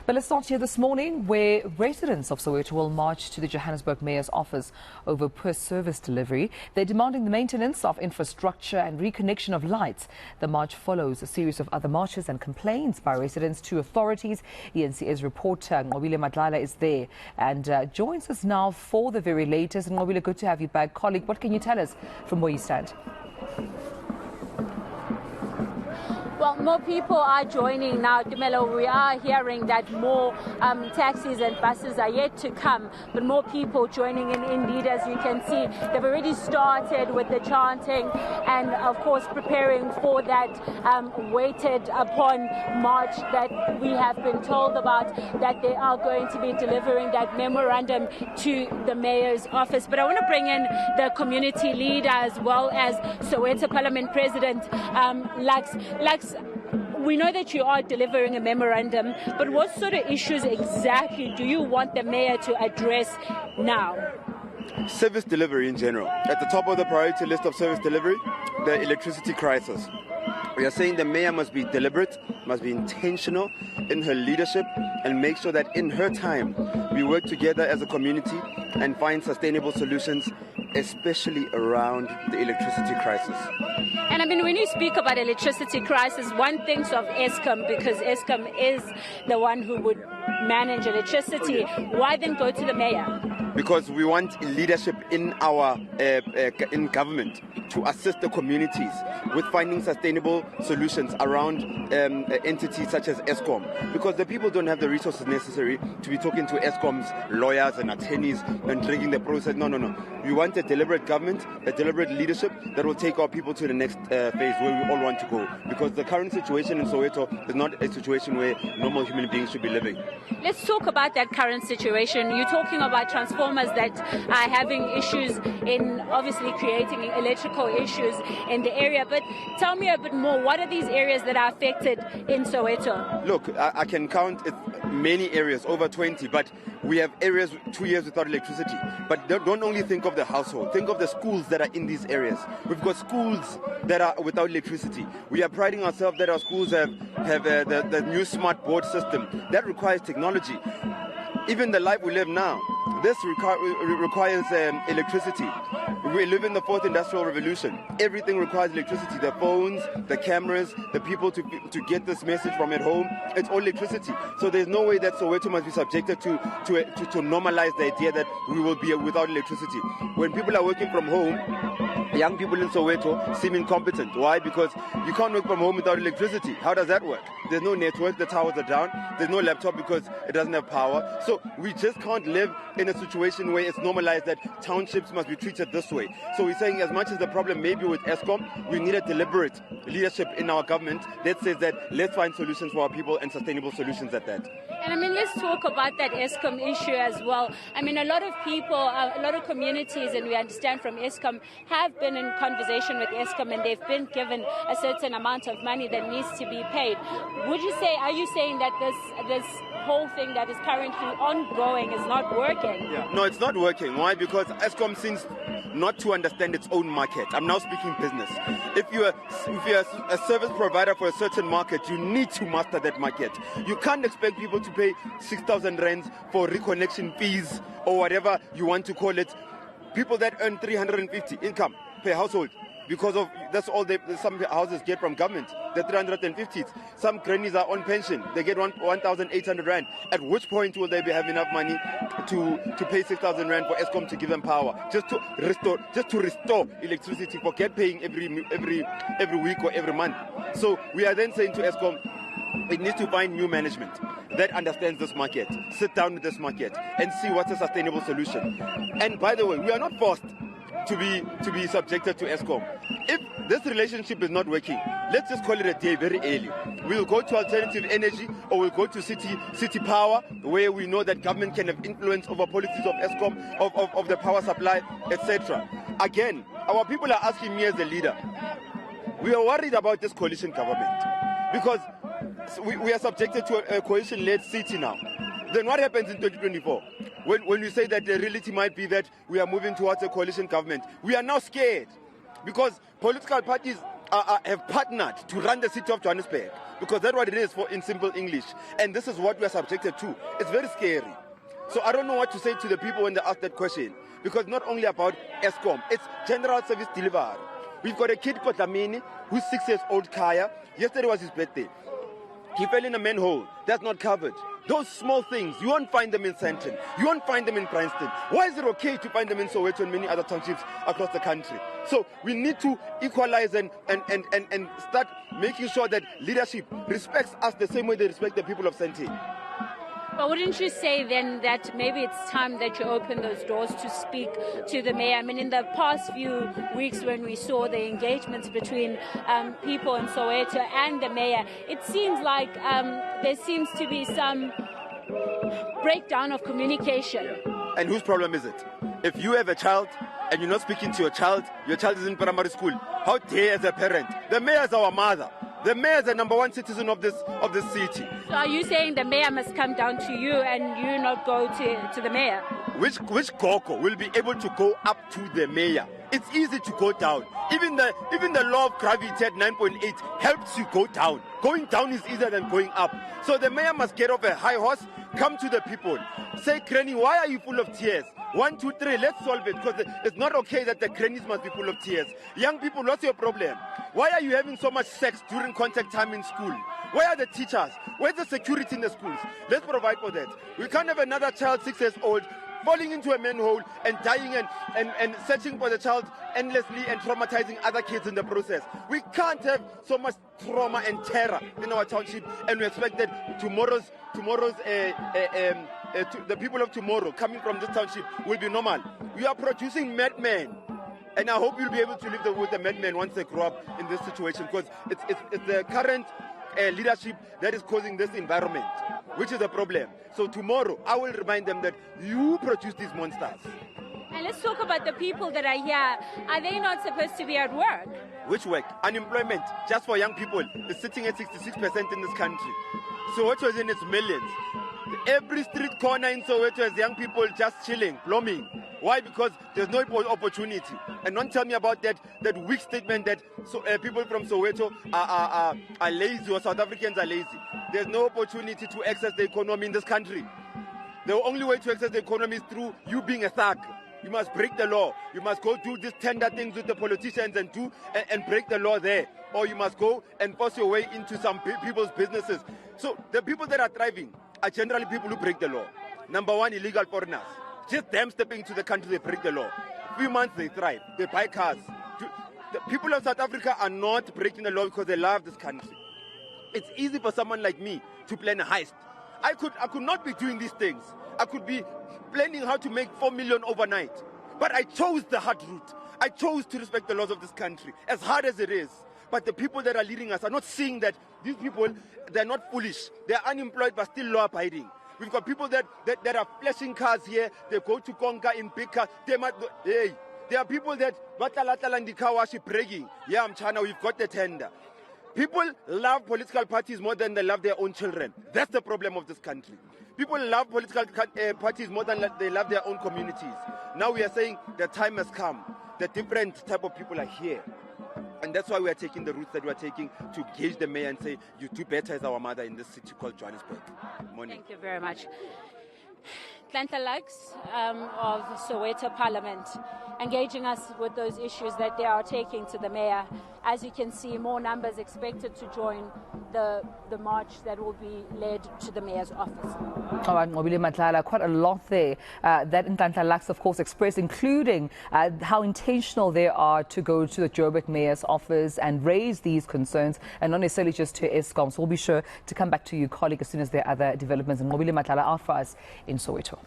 But let's start here this morning, where residents of Soweto will march to the Johannesburg Mayor's office over poor service delivery. They're demanding the maintenance of infrastructure and reconnection of lights. The march follows a series of other marches and complaints by residents to authorities. eNCA's reporter Nqobile Madlala is there and joins us now for the very latest. Nqobile, good to have you back. Colleague, what can you tell us from where you stand? Well, more people are joining now, Dumelo. We are hearing that more taxis and buses are yet to come, but more people joining in indeed. As you can see, they've already started with the chanting and, of course, preparing for that waited upon march that we have been told about, that they are going to be delivering that memorandum to the mayor's office. But I want to bring in the community leader as well as Soweto Parliament President Lux. We know that you are delivering a memorandum, but what sort of issues exactly do you want the mayor to address now? Service delivery in general. At the top of the priority list of service delivery, the electricity crisis. We are saying the mayor must be deliberate, must be intentional in her leadership and make sure that in her time we work together as a community and find sustainable solutions, especially around the electricity crisis. And I mean, when you speak about electricity crisis, one thinks of Eskom, because Eskom is the one who would manage electricity. Oh, yeah. Why then go to the mayor? Because we want leadership in our in government to assist the communities with finding sustainable solutions around entities such as Eskom. Because the people don't have the resources necessary to be talking to Eskom's lawyers and attorneys and dragging the process. No. We want a deliberate government, a deliberate leadership that will take our people to the next phase where we all want to go. Because the current situation in Soweto is not a situation where normal human beings should be living. Let's talk about that current situation. You're talking about transformers that are having issues in obviously creating electrical issues in the area. But tell me a bit more. What are these areas that are affected in Soweto? Look, I can count many areas, over 20, but we have areas 2 years without electricity. But don't only think of the household. Think of the schools that are in these areas. We've got schools that are without electricity. We are priding ourselves that our schools have the new smart board system. That requires technology. Even the life we live now, this requires electricity. We live in the fourth industrial revolution. Everything requires electricity. The phones, the cameras, the people to get this message from at home. It's all electricity. So there's no way that Soweto must be subjected to normalize the idea that we will be without electricity. When people are working from home, young people in Soweto seem incompetent. Why? Because you can't work from home without electricity. How does that work? There's no network, the towers are down. There's no laptop because it doesn't have power. So we just can't live in a situation where it's normalized that townships must be treated this way. So we're saying as much as the problem may be with Eskom, we need a deliberate leadership in our government that says that let's find solutions for our people and sustainable solutions at that. And I mean, let's talk about that Eskom issue as well. I mean, a lot of people, a lot of communities, and we understand from Eskom, have been in conversation with Eskom and they've been given a certain amount of money that needs to be paid. Would you say, are you saying that this whole thing that is currently ongoing is not working? Yeah. No, it's not working. Why? Because Eskom seems not to understand its own market. I'm now speaking business. If you're a service provider for a certain market, you need to master that market. You can't expect people to pay 6,000 rands for reconnection fees or whatever you want to call it. People that earn 350 income per household, because of that's all some houses get from government, the 350. Some grannies are on pension, they get 1,800 rand. At which point will they have enough money to pay 6,000 rand for Eskom to give them power, just to restore electricity? Forget paying every week or every month. So we are then saying to Eskom, it needs to find new management that understands this market, sit down with this market and see what's a sustainable solution. And by the way, we are not forced to be subjected to Eskom. If this relationship is not working, let's just call it a day very early. We'll go to alternative energy, or we'll go to city power, where we know that government can have influence over policies of Eskom, of the power supply, etc. Again, our people are asking me as a leader, we are worried about this coalition government because we are subjected to a coalition-led city now. Then what happens in 2024? When we say that the reality might be that we are moving towards a coalition government, we are now scared because political parties have partnered to run the city of Johannesburg. because that's what it is in simple English. And this is what we are subjected to. It's very scary. So I don't know what to say to the people when they ask that question, because not only about Eskom, it's general service delivery. We've got a kid called Lamini, who's 6 years old, Kaya. Yesterday was his birthday. He fell in a manhole. That's not covered. Those small things, you won't find them in Sandton. You won't find them in Princeton. Why is it okay to find them in Soweto and many other townships across the country? So we need to equalize and start making sure that leadership respects us the same way they respect the people of Sandton. But wouldn't you say then that maybe it's time that you open those doors to speak to the mayor? I mean, in the past few weeks when we saw the engagements between people in Soweto and the mayor, it seems like there seems to be some breakdown of communication. And whose problem is it? If you have a child and you're not speaking to your child is in primary school, how dare as a parent? The mayor is our mother. The mayor is the #1 citizen of this city. So are you saying the mayor must come down to you and you not go to the mayor? Which Goko will be able to go up to the mayor? It's easy to go down. Even the law of gravity at 9.8 helps you go down. Going down is easier than going up. So the mayor must get off a high horse, come to the people. Say, Granny, why are you full of tears? 1, 2, 3, let's solve it, because it's not okay that the grannies must be full of tears. Young people, what's your problem? Why are you having so much sex during contact time in school? Where are the teachers? Where's the security in the schools? Let's provide for that. We can't have another child 6 years old falling into a manhole and dying and searching for the child endlessly and traumatizing other kids in the process. We can't have so much trauma and terror in our township, and we expect that the people of tomorrow coming from this township will be normal. We are producing madmen. And I hope you'll be able to live with the madmen once they grow up in this situation, because it's the current leadership that is causing this environment, which is a problem. So tomorrow, I will remind them that you produce these monsters. And let's talk about the people that are here. Are they not supposed to be at work? Which work? Unemployment, just for young people, is sitting at 66% in this country. Soweto is in its millions. Every street corner in Soweto has young people just chilling, blooming. Why? Because there's no opportunity. And don't tell me about that weak statement that people from Soweto are lazy, or South Africans are lazy. There's no opportunity to access the economy in this country. The only way to access the economy is through you being a thug. You must break the law. You must go do these tender things with the politicians and break the law there. Or you must go and force your way into some people's businesses. So the people that are thriving are generally people who break the law. #1, illegal foreigners. Just them stepping into the country, they break the law. A few months they thrive. They buy cars. The people of South Africa are not breaking the law because they love this country. It's easy for someone like me to plan a heist. I could not be doing these things. I could be planning how to make 4 million overnight. But I chose the hard route. I chose to respect the laws of this country, as hard as it is. But the people that are leading us are not seeing that these people, they're not foolish. They're unemployed but still law-abiding. We've got people that are flashing cars here. They go to Konka in big cars. There are people that bragging. Yeah, I'm China, we've got the tender. People love political parties more than they love their own children. That's the problem of this country. People love political parties more than they love their own communities. Now we are saying the time has come. The different type of people are here. And that's why we are taking the routes that we are taking to engage the mayor and say, you do better as our mother in this city called Johannesburg. Morning. Thank you very much. Nqobile of Soweto Parliament engaging us with those issues that they are taking to the mayor. As you can see, more numbers expected to join the march that will be led to the mayor's office. All right, Nqobile Madlala, quite a lot there that Nqobile, of course, expressed, including how intentional they are to go to the Joburg mayor's office and raise these concerns, and not necessarily just to Eskom. So we'll be sure to come back to you, colleague, as soon as there are other developments. And Nqobile Madlala are for us in Soweto.